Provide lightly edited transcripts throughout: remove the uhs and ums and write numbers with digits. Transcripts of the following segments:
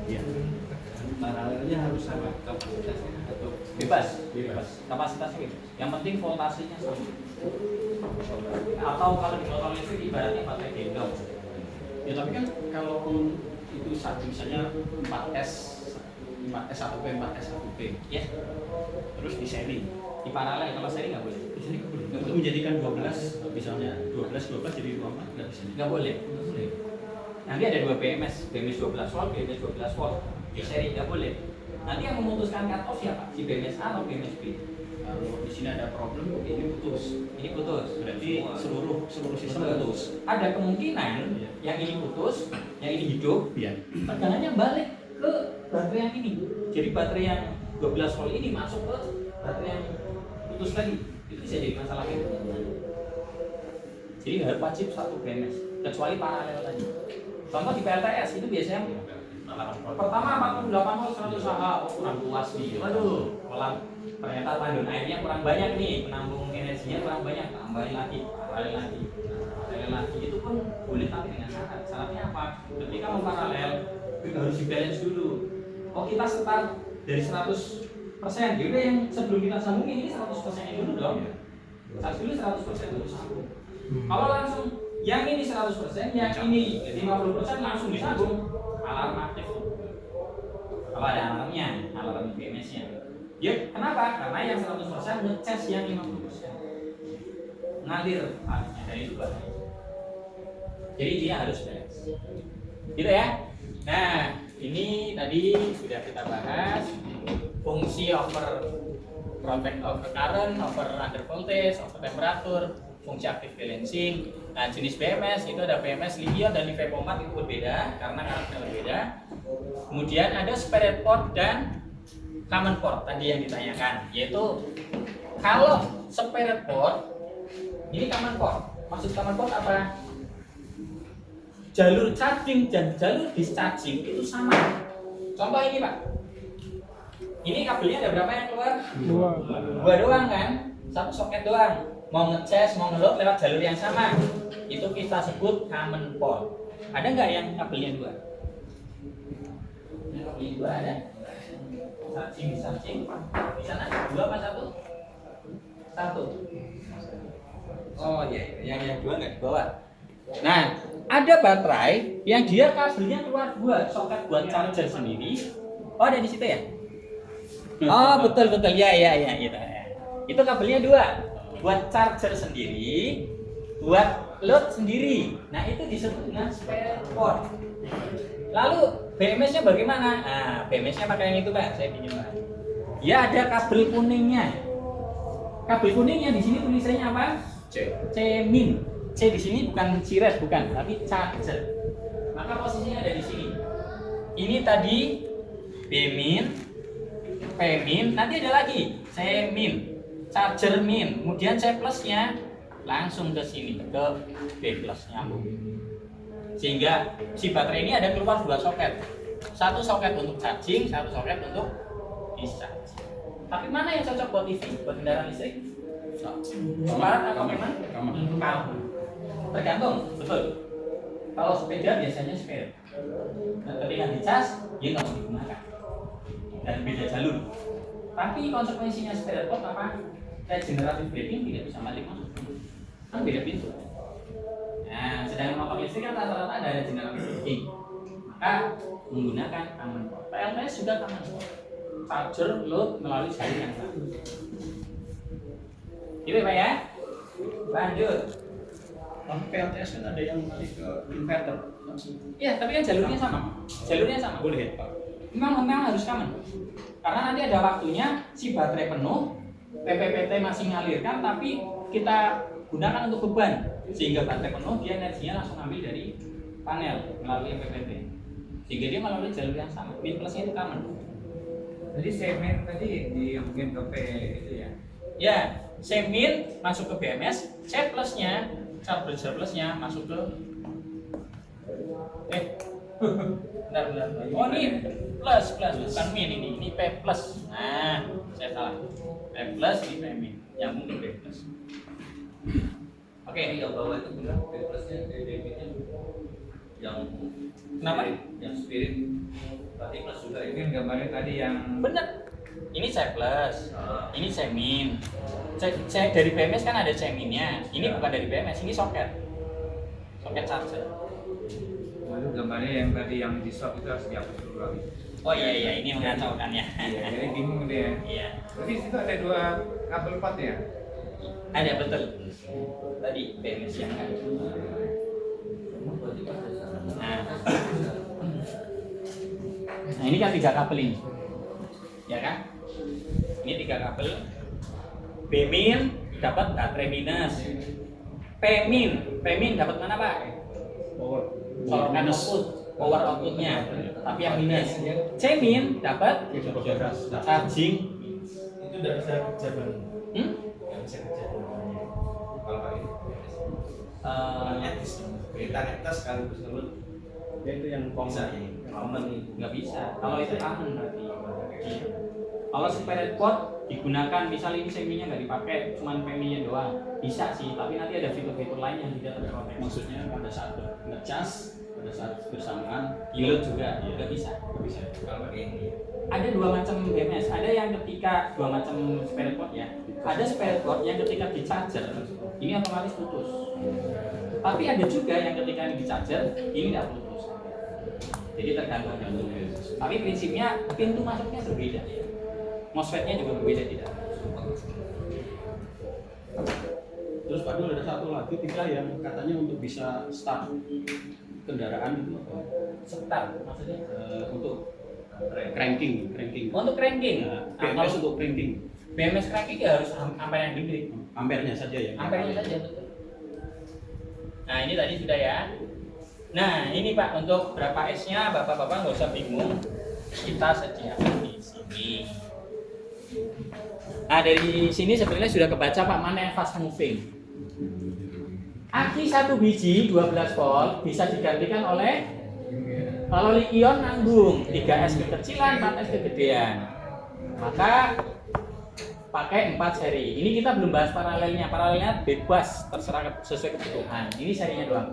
Iya. Paralelnya harus sama kapasitasnya atau Bebas. Kapasitasnya bebas. Yang penting voltasenya sama. Atau kalau di motor listrik ibaratnya baterai gendong. Ya tapi kan kalau itu satu misalnya 4S 1P 4S 1P ya. Terus di seri, di paralel. Kalau seri nggak boleh. di sini untuk menjadikan 12 misalnya 12 jadi 24 nggak bisa. Nggak boleh. Nanti ada dua BMS 12 volt, BMS 12 volt. Di seri nggak boleh. Nanti yang memutuskan cut off siapa? Si BMS A atau BMS B? Kalau di sini ada problem ini putus. Ini putus. Berarti seluruh sistem putus. Ada kemungkinan yang ini putus, yang ini hidup, Iya. tegangannya balik ke baterai yang ini. Jadi baterai yang 12 volt ini masuk ke baterai yang putus tadi. Itu bisa jadi masalah gitu. Jadi nggak wajib satu BMS, kecuali paralel tadi. Contoh di PLTS itu biasanya pertama 48 volt 100 Ah, oh kurang puas nih. Waduh, kolam ternyata tandon airnya kurang banyak nih, penampung energinya kurang banyak, tambahin lagi, paralel lagi. Itu pun boleh tapi dengan syarat. Syaratnya apa? Ketika mau paralel harus di-balance dulu. Oh kita start dari 100%, jadi yang sebelum kita sambungin ini 100% dulu dong. Charge dulu 100% dulu sambung. Kalau langsung yang ini 100%, yang ini 50% langsung disambung, alarm aktif. Kalau ada alarmnya, alarm BMS-nya. Ya, kenapa? Karena yang 100% ngecas yang 50%. Ngalir arusnya dari itu bahaya. Jadi dia harus balance. Gitu ya. Nah, ini tadi sudah kita bahas fungsi over protect over current, over under voltage, over temperatur, fungsi active balancing. Nah, jenis BMS itu ada BMS lithium dan livepomat itu berbeda karena karakternya berbeda. Kemudian ada separate port dan common port tadi yang ditanyakan, yaitu kalau separate port ini common port. Maksud common port apa? Jalur charging dan jalur discharging itu sama. Contoh ini Pak. Ini kabelnya ada berapa yang keluar? Dua doang kan? Satu soket doang. Mau ngecas, mau ngeload lewat jalur yang sama. Itu kita sebut common port. Ada nggak yang kabelnya dua? Yang kabelnya dua ada? Charging. Di sana dua apa satu? Satu. Oh iya, yang dua nggak dibawa. Nah, ada baterai yang dia kabelnya keluar dua, soket buat charger sendiri. Oh ada di situ ya? Oh betul ya. Itu kabelnya dua, buat charger sendiri, buat load sendiri. Nah itu disebut dengan spare port. Lalu BMS-nya bagaimana? Nah BMS-nya pakai yang itu Pak, saya pinjam Pak. Ya ada kabel kuningnya. Kabel kuningnya di sini tulisannya apa? C-min. C di sini bukan ciret bukan, tapi charger. Maka posisinya ada di sini. Ini tadi B-min, P-min, nanti ada lagi C-min, charger min, kemudian C plusnya langsung ke sini ke B plus nyambung. Sehingga si baterai ini ada keluar dua soket. Satu soket untuk charging, satu soket untuk discharge. Tapi mana yang cocok buat EV, buat kendaraan listrik? Separat atau memang? Kamu. Tergantung, betul. Kalau sepeda biasanya spare. Nah, ketika dicas, dia nggak mau digunakan dan beda jalur. Tapi konsekuensinya spare port apa? Regenerative braking tidak bisa balik masuk. Kan beda pintu. Nah, sedangkan motor listrik kan rata-rata ada regenerative braking. Maka menggunakan common port. PLTS juga common port. Charger load melalui jalur yang sama. Gitu Pak ya. Lanjut. Tapi PLTS kan ada yang mengalih ke inverter langsung. Iya, tapi kan jalurnya sama. Jalurnya sama. Boleh ya Pak? Memang harus common. Karena nanti ada waktunya si baterai penuh, PPPT masih mengalirkan, tapi kita gunakan untuk beban. Sehingga baterai penuh, dia energinya langsung ambil dari panel melalui PPT. Sehingga dia melalui jalur yang sama. Min plusnya itu common. Jadi semen tadi mungkin ke P itu ya? Ya, C-min masuk ke BMS, C plusnya, charger plusnya masuk ke benar. Oh ini plus bukan min ini P plus. Nah, saya salah. P plus ini P min, nyambung ke P plus. Oke, Yang bawah itu benar P plusnya, D-nya yang kenapa? yang spirit gambarnya tadi yang Bener. Ini C plus, ini C min. Dari BMS kan ada C minnya. Ini bukan dari BMS, ini soket. Soket charger. lalu gambarnya yang tadi yang di shop itu harus dihapus dulu lagi. Oh iya ini mengacaukan ya. Iya, jadi bingung dia. Iya. Tapi di situ ada 2 kabel pot ya. Ada betul. Tadi BMS yang kan. Nah ini kan 3 kabel ini, ya kan? Ini 3 kabel. B min dapat baterai minus. P min dapat mana Pak? Sorokan output, power outputnya. Tapi yang minus. C min dapat charging. Itu udah bisa kerja bang. Nggak bisa kerja namanya. Kalau pakai etis dong. Kita ngetes sekaligus ngelut. Ya itu yang bisa ya. Common itu. Nggak bisa. Kalau itu common berarti. Kalau spirit port digunakan, misal ini seminya nggak dipakai, cuman PMI-nya doang, bisa sih. Tapi nanti ada fitur-fitur lain yang tidak terprotek. Maksudnya pada saat ngecas, pada saat bersamaan, Pilot juga nggak bisa. nggak bisa. Kalau pakai ini. Ada 2 macam BMS. Ada yang ketika 2 macam spirit port ya. Ada spirit port yang ketika di charger ini otomatis putus. Tapi ada juga yang ketika ini di charger ini tidak putus. Jadi tergantung. Tapi prinsipnya pintu masuknya berbeda. MOSFET-nya juga berbeda tidak. Terus Pak Dul ada satu lagi tiga yang katanya untuk bisa start kendaraan itu Start maksudnya untuk cranking. untuk cranking. Nah, Nah, BMS kalau untuk cranking. BMS cranking ya harus ampere yang gede. Ampernya saja ya. Ampernya saja betul. Nah ini tadi sudah ya. Nah ini Pak, untuk berapa S-nya Bapak-bapak nggak usah bingung. Kita sediakan di sini. Nah dari sini sebenarnya sudah kebaca Pak mana yang fast moving. Aki 1 biji 12 volt bisa digantikan oleh, kalau li-ion nanggung 3S kekecilan 4S kegedean. Maka pakai 4 seri. Ini kita belum bahas paralelnya. Paralelnya bebas terserah sesuai kebutuhan. Ini serinya doang.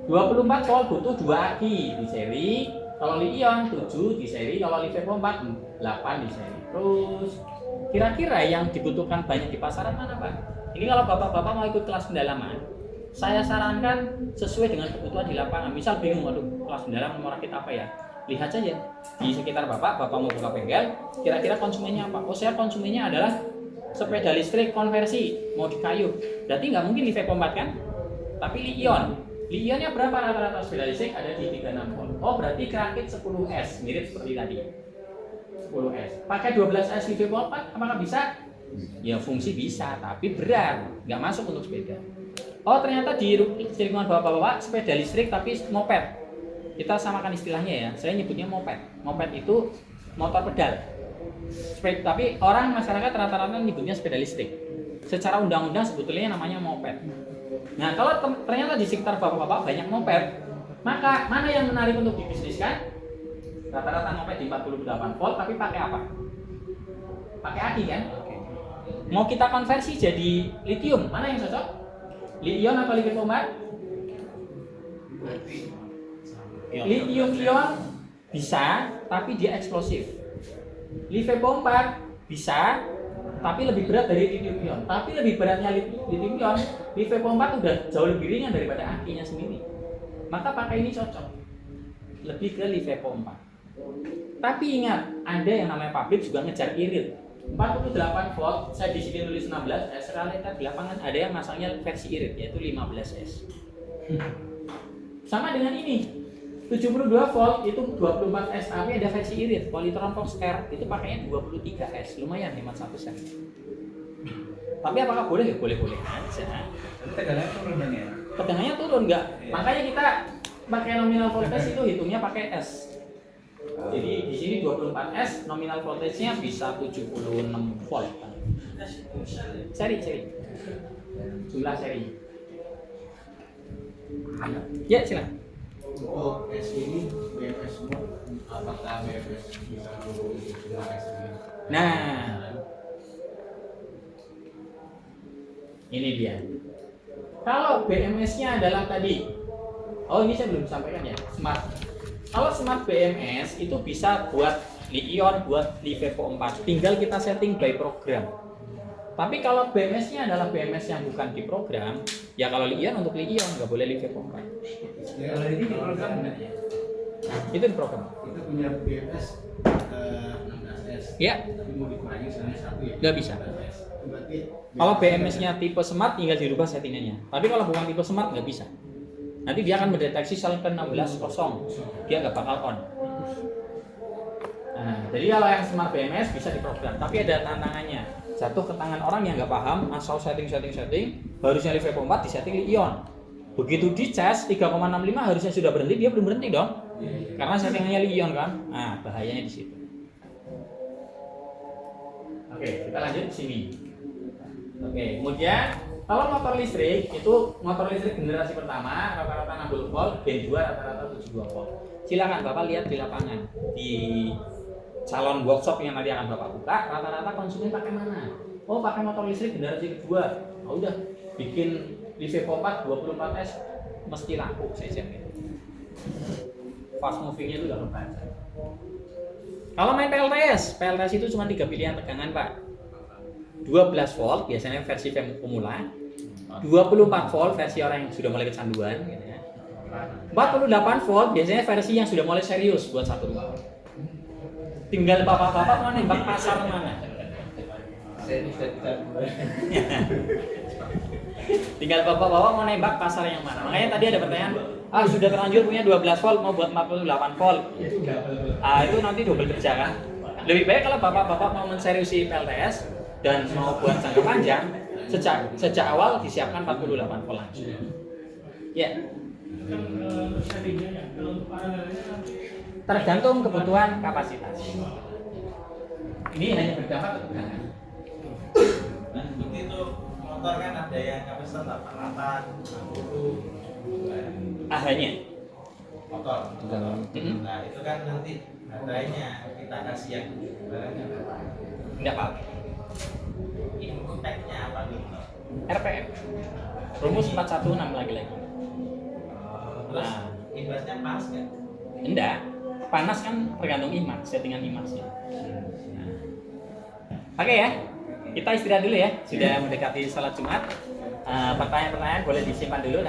24 volt butuh 2 aki di seri. Kalau li-ion 7 di seri. Kalau li-vepo 4 8 di seri. Terus kira-kira yang dibutuhkan banyak di pasaran mana Pak? Ini kalau bapak-bapak mau ikut kelas pendalaman, saya sarankan sesuai dengan kebutuhan di lapangan. Misal bingung, waduh kelas pendalaman mau rakit apa ya? Lihat saja di sekitar bapak mau buka bengkel, kira-kira konsumennya apa? Oh saya konsumennya adalah sepeda listrik konversi, mau di kayu. Berarti nggak mungkin li-vepo 4 kan? Tapi li-ion. Li-ionnya berapa rata-rata sepeda listrik? Ada di 36 volt. Oh berarti kerakit 10S, mirip seperti tadi. 10S. Pakai 12S li-vepo 4 apakah bisa? Ya fungsi bisa, tapi berat, nggak masuk untuk sepeda. Oh ternyata di lingkungan bapak-bapak sepeda listrik tapi moped. Kita samakan istilahnya ya. Saya nyebutnya moped. Moped itu motor pedal. Tapi orang masyarakat rata-rata nyebutnya sepeda listrik. Secara undang-undang sebetulnya namanya moped. Nah kalau ternyata di sekitar bapak-bapak banyak moped, maka mana yang menarik untuk dibisniskan? Rata-rata moped di 48 volt tapi pakai apa? Pakai aki kan? Mau kita konversi jadi lithium, mana yang cocok? Li-ion atau li-vepo 4? Lithium-ion bisa, tapi dia eksplosif. Li-vepo 4 bisa, tapi lebih berat dari lithium-ion. Tapi lebih beratnya lithium-ion, li-vepo 4 udah jauh lebih ringan daripada akinya sendiri. Maka pakai ini cocok. Lebih ke li-vepo 4. Tapi ingat, ada yang namanya pabrik juga ngejar irit. 48 volt, saya di sini tulis 16S, realita di lapangan ada yang masangnya versi irit yaitu 15S. Sama dengan ini. 72 volt itu 24S, tapi ada versi irit. Polytron Fox R itu pakainya 23S, lumayan hemat 1 sen. Tapi apakah boleh? Ya boleh-boleh aja. Tegangannya turun kan ya? Tegangannya turun enggak? Makanya kita pakai nominal voltage itu hitungnya pakai S. Jadi di sini 24S, nominal voltage-nya bisa 76 volt. Seri. Jumlah seri. Ya, silakan. Untuk S ini BMS semua, apakah BMS bisa mengurusi semua S ini? Nah, ini dia. Kalau BMS-nya adalah tadi, oh ini saya belum sampaikan ya, smart. Kalau smart BMS itu bisa buat Li-ion buat Livevo 4. Tinggal kita setting by program. Tapi kalau BMS-nya adalah BMS yang bukan di program, ya kalau Li-ion untuk Li-ion, nggak boleh Livevo 4. Kalau ini di program enggak ya? Itu di program. Kita punya BMS 16S. Ya, Tapi mau dikurangi sebenarnya 1 ya. nggak bisa. Berarti Kalau BMS-nya tipe smart tinggal dirubah settingannya. Tapi kalau bukan tipe smart nggak bisa. Nanti dia akan mendeteksi sel ke-16 kosong. Dia nggak bakal on. Nah, jadi kalau yang smart BMS bisa diprogram. Tapi ada tantangannya. Jatuh ke tangan orang yang nggak paham, asal setting, harusnya Livevo 4 disetting Li-ion. Begitu dicas 3,65 harusnya sudah berhenti, dia belum berhenti dong. Karena settingannya Li-ion kan. Nah, bahayanya di situ. Oke, kita lanjut ke sini. Oke, kemudian kalau motor listrik itu motor listrik generasi pertama rata-rata 60 volt, Gen 2 rata-rata 72 volt. Silakan Bapak lihat di lapangan di calon workshop yang nanti akan Bapak buka, rata-rata konsumen pakai mana? Oh, pakai motor listrik generasi kedua. Oh, udah bikin Livevo 4 24S mesti laku, saya jamin. Fast movingnya itu udah kebaca. Kalau main PLTS itu cuma 3 pilihan tegangan Pak. 12 volt biasanya versi pemula, 24 volt versi orang yang sudah mulai kecanduan gitu ya. 48 volt biasanya versi yang sudah mulai serius buat satu rumah. Tinggal bapak-bapak mau nembak pasar mana. Tinggal bapak-bapak mau nembak pasar yang mana. Makanya tadi ada pertanyaan, sudah terlanjur punya 12 volt mau buat 48 volt. Itu nanti double kerja kan. Lebih baik kalau bapak-bapak mau menseriusi PLTS dan mau buat jangka panjang, sejak awal disiapkan 48 volt langsung. Ya. Tergantung kebutuhan kapasitas. Ini hanya berdampak ke tegangan. Nah, begitu motor kan ada yang kapasitas 88, 60. Hanya Motor. Nah, itu kan nanti baterainya kita kasih yang barangnya berapa? tidak apa. Impact-nya apa nih? RPM. Rumus 416 lagi-lagi. Terus imbasnya pas kan? Enggak. Panas kan tergantung IMAX, settingan IMAX-nya. Oke ya. Kita istirahat dulu ya. Sudah mendekati salat Jumat. Pertanyaan-pertanyaan boleh disimpan dulu.